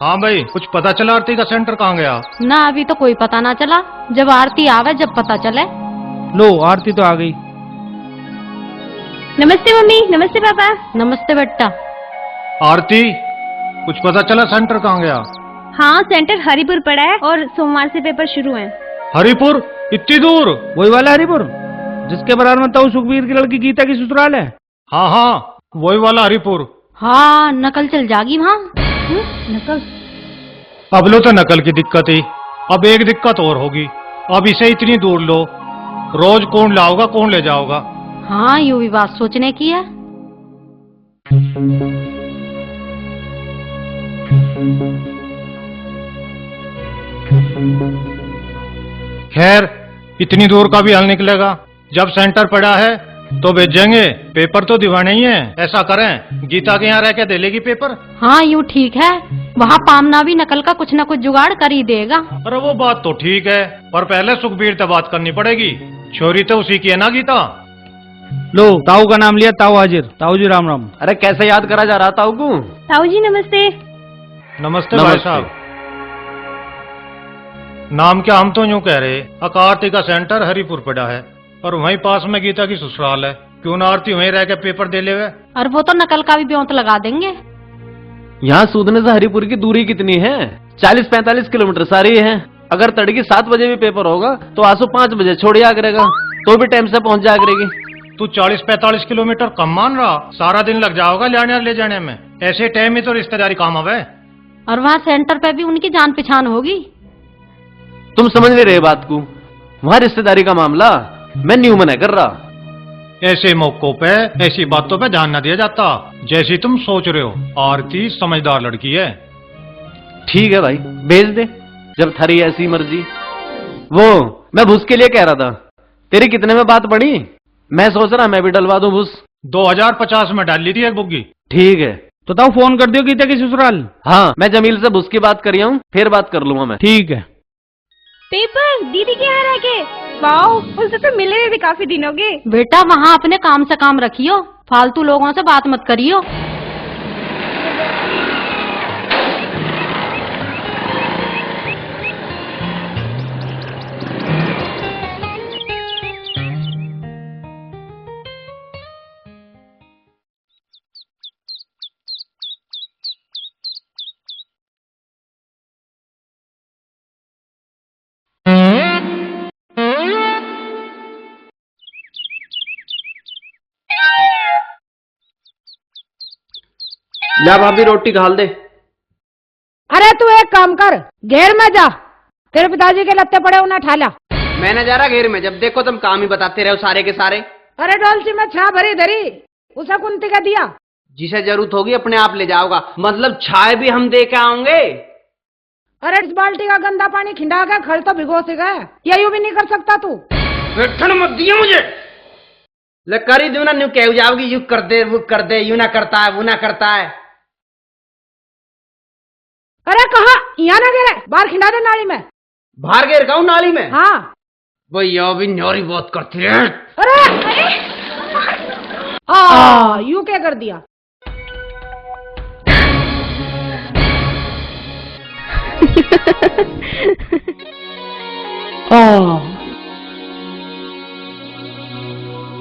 हाँ भाई, कुछ पता चला आरती का सेंटर कहाँ गया? ना अभी तो कोई पता ना चला। जब आरती आवे जब पता चले। लो आरती तो आ गई। नमस्ते मम्मी। नमस्ते पापा। नमस्ते बेटा। आरती, कुछ पता चला सेंटर कहाँ गया? हाँ, सेंटर हरिपुर पड़ा है और सोमवार से पेपर शुरू हैं। हरिपुर? इतनी दूर? वही वाला हरिपुर जिसके बराबर में तो सुखबीर की लड़की गीता की ससुराल है। हाँ हाँ, वही वाला हरिपुर। हाँ, नकल चल जागी वहाँ। नकल? अब लो तो नकल की दिक्कत ही, अब एक दिक्कत और होगी। अब इसे इतनी दूर लो, रोज कौन लाओगा कौन ले जाओगा? हाँ, यूं भी बात सोचने की है। खैर, इतनी दूर का भी हल निकलेगा। जब सेंटर पड़ा है तो भेजेंगे, पेपर तो दिवाने ही है। ऐसा करें, गीता के यहाँ रह के दे लेगी पेपर। हाँ, यूं ठीक है। वहाँ पामना भी नकल का कुछ न कुछ जुगाड़ कर ही देगा। अरे वो बात तो ठीक है, पर पहले सुखबीर से बात करनी पड़ेगी। छोरी तो उसी की है ना गीता। लो ताऊ का नाम लिया, ताऊ हाजिर। ताऊ जी राम राम। अरे कैसे याद करा जा रहा ताऊ को? ताऊ जी नमस्ते। नमस्ते भाई साहब। नाम क्या, हम तो यूं कह रहे, आरती का सेंटर हरिपुर पड़ा है और वहीं पास में गीता की ससुराल है। क्यों ना आरती वहीं रह के पेपर दे ले वे? और वो तो नकल का भी ब्योंत लगा देंगे। यहाँ सूदने से हरिपुर की दूरी कितनी है? 40-45 किलोमीटर सारी है। अगर तड़की 7 बजे भी पेपर होगा तो आसू 5 बजे छोड़ जा करेगा, तो भी टाइम से पहुंच जा करेगी। तू 40-45 किलोमीटर कम मान रहा? सारा दिन लग जाओगा लाने और ले जाने में। ऐसे टाइम में तो रिश्तेदारी काम आवे। और वहाँ सेंटर पे भी उनकी जान पहचान होगी। तुम समझ नहीं रहे बात को। वहाँ रिश्तेदारी का मामला मैं न्यू मना कर रहा। ऐसे मौकों पे ऐसी बातों पे ध्यान न दिया जाता जैसी तुम सोच रहे हो। आरती समझदार लड़की है। ठीक है भाई, भेज दे जब थारी ऐसी मर्जी। वो मैं भूस के लिए कह रहा था, तेरी कितने में बात पड़ी? मैं सोच रहा मैं भी डलवा दूं भूस। 2050 में डाल ली थी एक बुग्गी। ठीक है तो ताऊ फोन कर दियो गीता की ससुराल। हाँ, मैं जमील से भूस की बात कर रहा हूँ, फिर बात कर लूंगा मैं। ठीक है। पेपर दीदी के यहाँ रह के? वाओ, उससे तो मिले हुए भी काफी दिन हो गए। बेटा वहाँ अपने काम से काम रखियो, फालतू लोगों से बात मत करियो। ला भाभी रोटी घाल दे। अरे तू एक काम कर, घेर में जा। तेरे पिताजी के लत्ते पड़े उन्हें उठा ला। मैंने जा रहा घेर में, जब देखो तुम काम ही बताते रहो सारे के सारे। अरे डोलची में छा भरी धरी, उसे कुंती का दिया। जिसे जरूरत होगी अपने आप ले जाओगा, मतलब छाए भी हम दे के आऊंगे। अरे इस बाल्टी का गंदा पानी खिंडा के खल तो भिगो से गए, ये यूं भी नहीं कर सकता तू। बैठन मत दिया मुझे। ले कर ही दूं ना, न्यू कह जाओगी यू कर दे वो कर दे, यू ना करता है वो ना करता है। अरे कहा यहाँ ना गिरे, बाहर खिंडा दे नाली में। बाहर गिर गया नाली में? हाँ। वो यो भी न्योरी बहुत करती है। अरे यूं क्या कर दिया?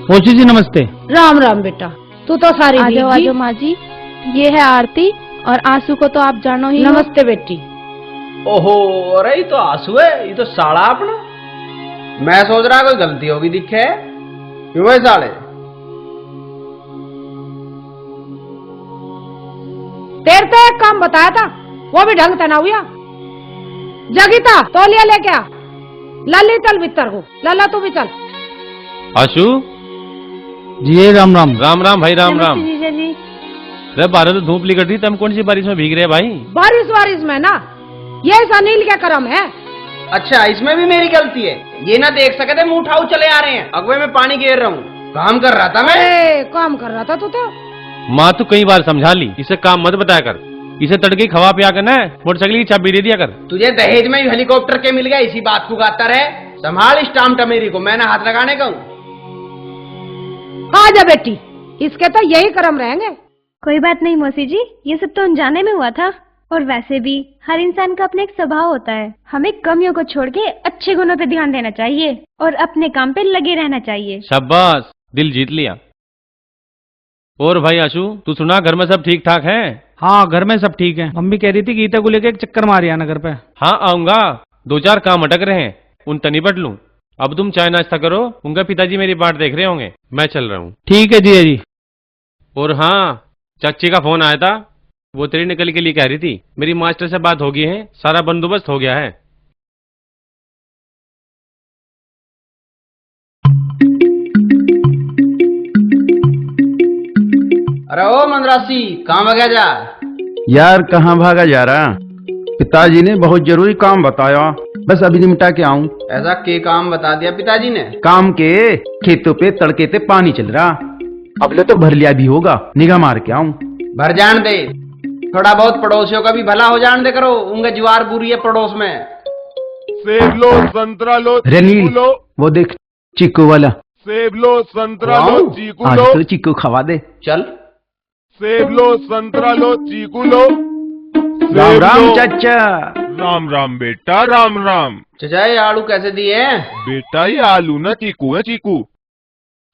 मोची जी नमस्ते। राम राम बेटा, तू तो सारी आजो आजो माँ जी, ये है आरती और आंसू को तो आप जानो ही। नमस्ते बेटी। ओहो, अरे ये तो आंसू है, ये तो साड़ा अपना। मैं सोच रहा कोई गलती होगी दिखे। क्यों है साड़े? तेरे तो एक काम बताया था, वो भी ढंग से ना हुआ। जगीता तौलिया लेके आ। लल्ली चल भीतर को। लल्ला तू भी चल। आशु जी राम राम। राम राम भाई, राम राम। जीजा जी। अरे बारह तो धूप निकल रही, तुम कौन सी बारिश में भीग रहे भाई? बारिश में ना, ये अनिल के कर्म है। अच्छा, इसमें भी मेरी गलती है? ये ना देख सके थे मुंह उठाऊ चले आ रहे हैं। अगवे में पानी घेर रहा हूँ, काम कर रहा था मैं। काम कर रहा था तू तो। माँ तू कई बार समझा ली, इसे काम मत बताया कर। इसे तड़के खवा पिया कर ना, मोटरसाइकिल की चाबी दे दिया कर। तुझे दहेज में हेलीकॉप्टर के मिल गया, इसी बात को गाता रहे। संभाल इस टाम टमेरी को, मैं ना हाथ लगाने का हूँ। आजा बेटी, इसके तो यही कर्म रहेंगे। कोई बात नहीं मौसी जी, ये सब तो अनजाने में हुआ था। और वैसे भी हर इंसान का अपना एक स्वभाव होता है। हमें कमियों को छोड़ के अच्छे गुणों पे ध्यान देना चाहिए और अपने काम पे लगे रहना चाहिए। शाबाश, दिल जीत लिया। और भाई आशु, तू सुना घर में सब ठीक ठाक है? हाँ, घर में सब ठीक है। मम्मी कह रही थी गीता को लेकर एक चक्कर मार आना घर पे। हाँ आऊंगा, 2-4 काम अटक रहे हैं, उन निपट लूं। अब तुम चाय नाश्ता करो, उनका पिताजी मेरी बाट देख रहे होंगे, मैं चल रहा हूँ। ठीक है जी जी। और हाँ, चाची का फोन आया था, वो तेरी निकल के लिए कह रही थी। मेरी मास्टर से बात हो गई है, सारा बंदोबस्त हो गया है। अरे ओ मंदरासी, कहाँ भागा जा? यार कहाँ भागा जा रहा? पिताजी ने बहुत जरूरी काम बताया, बस अभी निपटा के आऊं। ऐसा के काम बता दिया पिताजी ने? काम के खेतों पे तड़के ते पानी चल रहा, अबले तो भर लिया भी होगा, निगाह मार के आऊं। भर जान दे, थोड़ा बहुत पड़ोसियों का भी भला हो जान दे करो, उनके ज्वार बुरी है पड़ोस में। सेब लो, संतरा लो, रनील, चीकू लो। वो देख चीकू वाला। सेब लो, संतरा लो, चीकू आज लो। तो चीकू खवा दे। चल। सेब लो, संतरा लो, चीकू लो। राम राम लो। चाचा। राम राम बेटा, राम राम। चचा ये आलू कैसे दिए? बेटा ये आलू ना चीकू है, चीकू।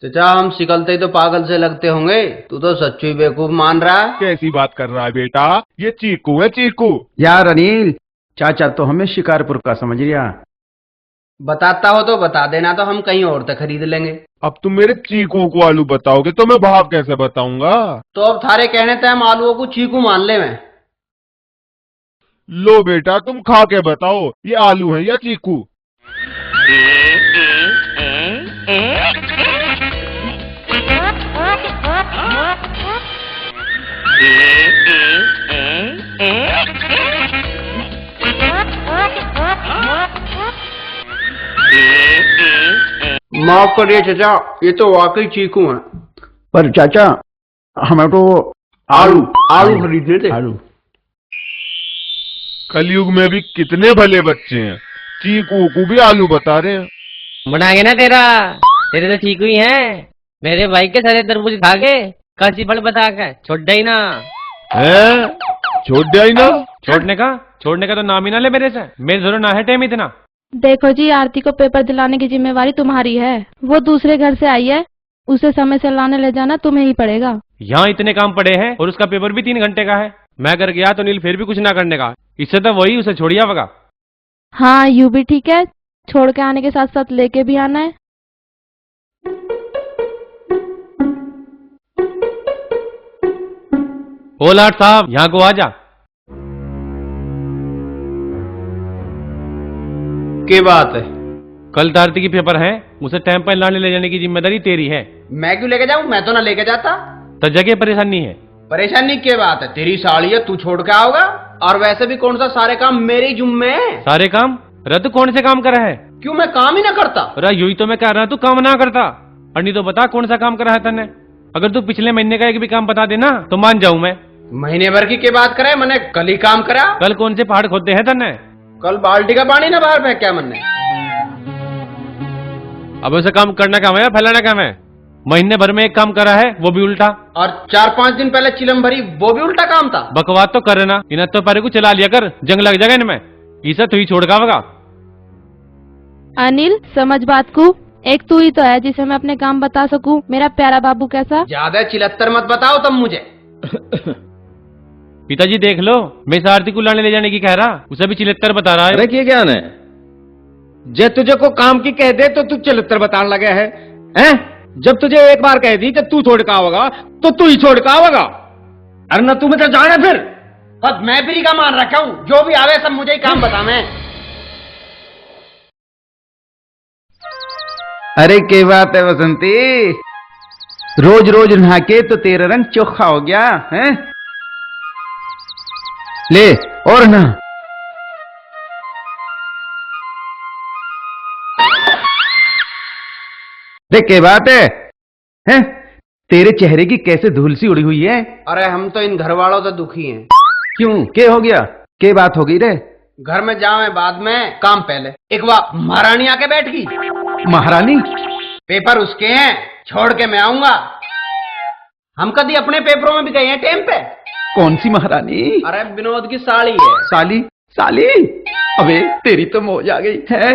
चचा हम सिकलते ही तो पागल से लगते होंगे, तू तो सच्ची बेवकूफ मान रहा है। कैसी बात कर रहा है बेटा, ये चीकू है, चीकू। यार अनिल, चाचा तो हमें शिकारपुर का समझ लिया। बताता हो तो बता देना, तो हम कहीं और से खरीद लेंगे। अब तुम मेरे चीकू को आलू बताओगे तो मैं भाव कैसे बताऊंगा? तो अब थारे कहने थे हम आलूओं को चीकू मान ले। मैं लो बेटा तुम खा के बताओ, ये आलू है या चीकू? माफ करिए चचा, ये तो वाकई चीकू है। पर चाचा हमें तो आलू खरीदने थे। आलू। कलयुग में भी कितने भले बच्चे हैं, चीकू को भी आलू बता रहे हैं। बनाएंगे ना तेरे तो ठीक हुई है। मेरे भाई के सारे तरबूज खा के काशी फल बता के छोड़ ही ना हैं? छोड़ दिया ही ना? छोड़ने का तो नाम ही ना ले मेरे से, मेरे जरूर ना है टेम इतना। देखो जी, आरती को पेपर दिलाने की जिम्मेवारी तुम्हारी है। वो दूसरे घर से आई है, उसे समय से लाने ले जाना तुम्हें ही पड़ेगा। यहाँ इतने काम पड़े हैं और उसका पेपर भी 3 घंटे का है। मैं घर गया तो नील फिर भी कुछ ना करने का, इससे तो वही उसे छोड़िया होगा। हाँ यू भी ठीक है, छोड़ के आने के साथ साथ लेके भी आना है। ओ लाट साहब, यहाँ को आ जा। क्या बात है? कल आरती की पेपर है, उसे टाइम पर लाने ले जाने की जिम्मेदारी तेरी है। मैं क्यों लेके जाऊं? मैं तो ना लेके जाता। तो जगह परेशानी है। परेशानी क्या बात है? तेरी साड़ी है, तू छोड़ के आओगा। और वैसे भी कौन सा सारे काम मेरे ही जुम्मे है। सारे काम? रद्द कौन से काम करा है? क्यों मैं काम ही ना करता? अरे यू ही तो मैं कह रहा, तू काम ना करता। और नहीं तो बता कौन सा काम करा है तने। अगर तू पिछले महीने का एक भी काम बता देना तो मान जाऊं मैं। महीने भर की क्या बात करे, मैंने कल ही काम करा। कल कौन से पहाड़ खोदे हैं तने? कल बाल्टी का पानी ना बाहर फेंक क्या मैंने। अब उसे काम करना काम है या फैलाना काम है? महीने भर में एक काम करा है, वो भी उल्टा। और 4-5 दिन पहले चिलम भरी, वो भी उल्टा काम था। बकवास तो कर ना, इन तो पारे को चला लिया कर, जंग लग जाएगा इनमें। इसे तू ही छोड़ गावगा। अनिल समझ बात को, एक तू ही तो है जिसे मैं अपने काम बता सकूं। मेरा प्यारा बाबू कैसा। ज्यादा चिलत्तर मत बताओ तुम मुझे। पिताजी देख लो, मैं इस आरती को लाने ले जाने की कह रहा, उसे भी चिलत्तर बता रहा है। अरे क्या ज्ञान है, जे तुझे को काम की कह दे तो तू चिलत्तर बताने लगे है, हैं? जब तुझे एक बार कह दी कि तू छोड़ का होगा तो तू ही छोड़ का होगा। अरे ना तू मुझे जाने फिर। बस मैं फ्री का मान रखा हूं, जो भी आवे सब मुझे ही काम बता। मैं अरे क्या बात है बसंती, रोज रोज नहा के तो तेरा रंग चोखा हो गया है। ले और ना। देख क्या बात है, हैं? तेरे चेहरे की कैसे धूल सी उड़ी हुई है। अरे हम तो इन घर वालों से दुखी हैं। क्यों, क्या हो गया, क्या बात हो गई रे? घर में जावे बाद में, काम पहले। एक बार महारानी आके बैठ गई। महारानी? पेपर उसके हैं, छोड़ के मैं आऊंगा। हम कभी अपने पेपरों में भी गए हैं टाइम पे। कौन सी महारानी? अरे विनोद की साली है। साली? साली? अबे तेरी तो मौज आ गई है।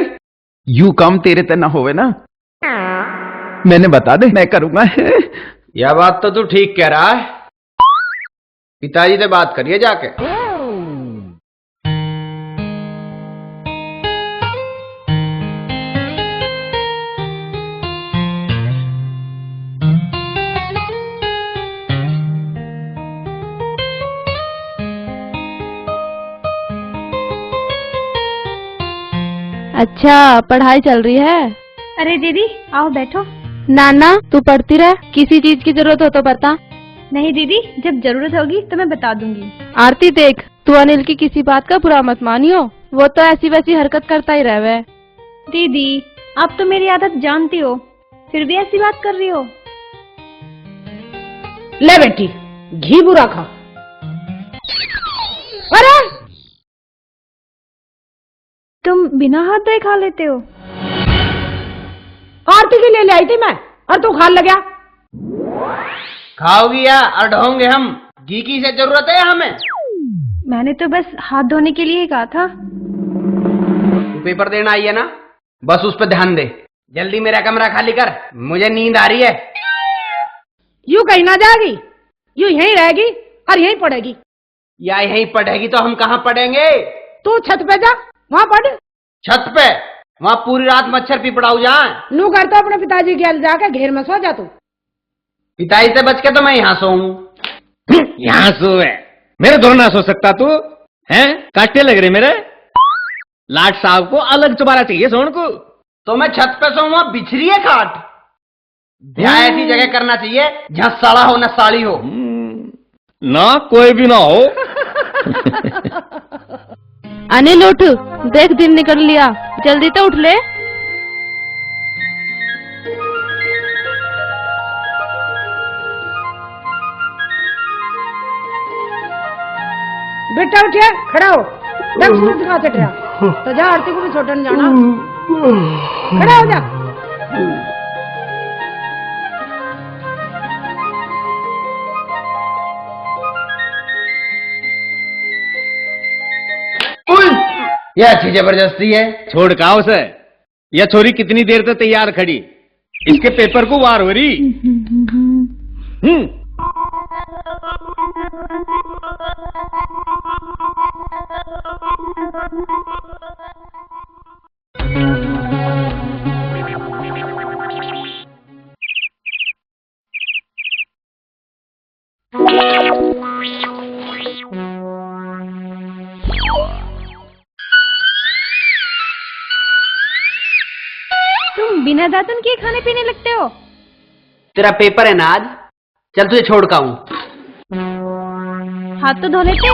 यू काम तेरे ते ना होवे ना, मैंने बता दे मैं करूंगा। यह बात तो तू ठीक कह रहा है। पिताजी से बात करिए जाके। अच्छा, पढ़ाई चल रही है? अरे दीदी आओ बैठो। नाना तू पढ़ती रह, किसी चीज की जरूरत हो तो बता। नहीं दीदी, जब जरूरत होगी तो मैं बता दूंगी। आरती देख, तू अनिल की किसी बात का बुरा मत मानियो, वो तो ऐसी वैसी हरकत करता ही रहे। दीदी आप तो मेरी आदत जानती हो, फिर भी ऐसी बात कर रही हो। ले बेटी घी बुरा खा। अरे तुम बिना हाथ धोए खा लेते हो? आरती के लिए ले आई थी मैं, और तू खा लगा। खाओगी या और ढोंगे हम? घी की से जरूरत है हमें? मैंने तो बस हाथ धोने के लिए ही कहा था। तू पेपर देना आई है ना, बस उस पर ध्यान दे। जल्दी मेरा कमरा खाली कर, मुझे नींद आ रही है। यूं कहीं ना जाएगी, यूं यहीं रहेगी और यहीं पढ़ेगी। या यहीं पढ़ेगी तो हम कहाँ पढ़ेंगे? तू छत पे जा, वहाँ पढ़। छत पे? वहाँ पूरी रात मच्छर पिपड़ाऊ जाए। नू करता अपने पिताजी के हाल जाके घेर में सो जा तू। पिताजी से बच के तो मैं यहाँ सोऊं। यहाँ सोए मेरे दो ना सो सकता तू हैं? काटे लग रहे मेरे। लाट साहब को अलग चुबारा चाहिए सोन को। तो मैं छत पे सोऊं, वहाँ बिछरी है खाट। ब्याह ऐसी जगह करना चाहिए जहाँ साला हो न साली हो। ना कोई भी ना हो। अनिल उठ, देख दिन निकल लिया, जल्दी तो उठ ले। बेटा उठिए, खड़ा हो। देख सूरज कहाँ चट रहा, तो जा आरती को भी छोड़ने जाना। खड़ा हो जा। यह अच्छी जबरदस्ती है। छोड़ का उसे। यह छोरी कितनी देर तक तैयार खड़ी, इसके पेपर को वार हो रही। तुम बिना दातुन के खाने पीने लगते हो? तेरा पेपर है ना आज, चल तुझे छोड़ का हूं। हाथ तो धो लेते।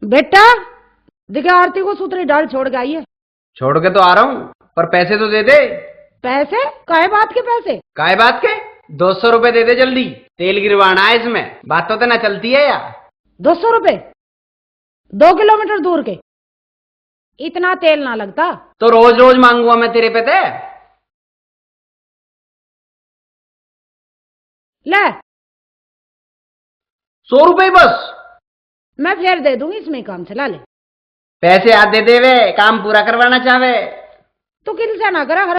बेटा देखिए आरती को सूत्री डाल छोड़ के आई है। छोड़ के तो आ रहा हूं, पर पैसे तो दे दे। पैसे? काहे बात के पैसे? काय बात के? 200 रुपए दे दे जल्दी, तेल गिरवाना है इसमें। बात तो ना चलती है यार। 200 रुपए? 2 किलोमीटर दूर के, इतना तेल ना लगता। तो रोज रोज मांगूंगा मैं तेरे पे ते? ले 100 रुपए बस? मैं फिर दे दूंगी, इसमें काम चला ले। पैसे याद दे देवे, काम पूरा करवाना चाहे तो किल से ना करा।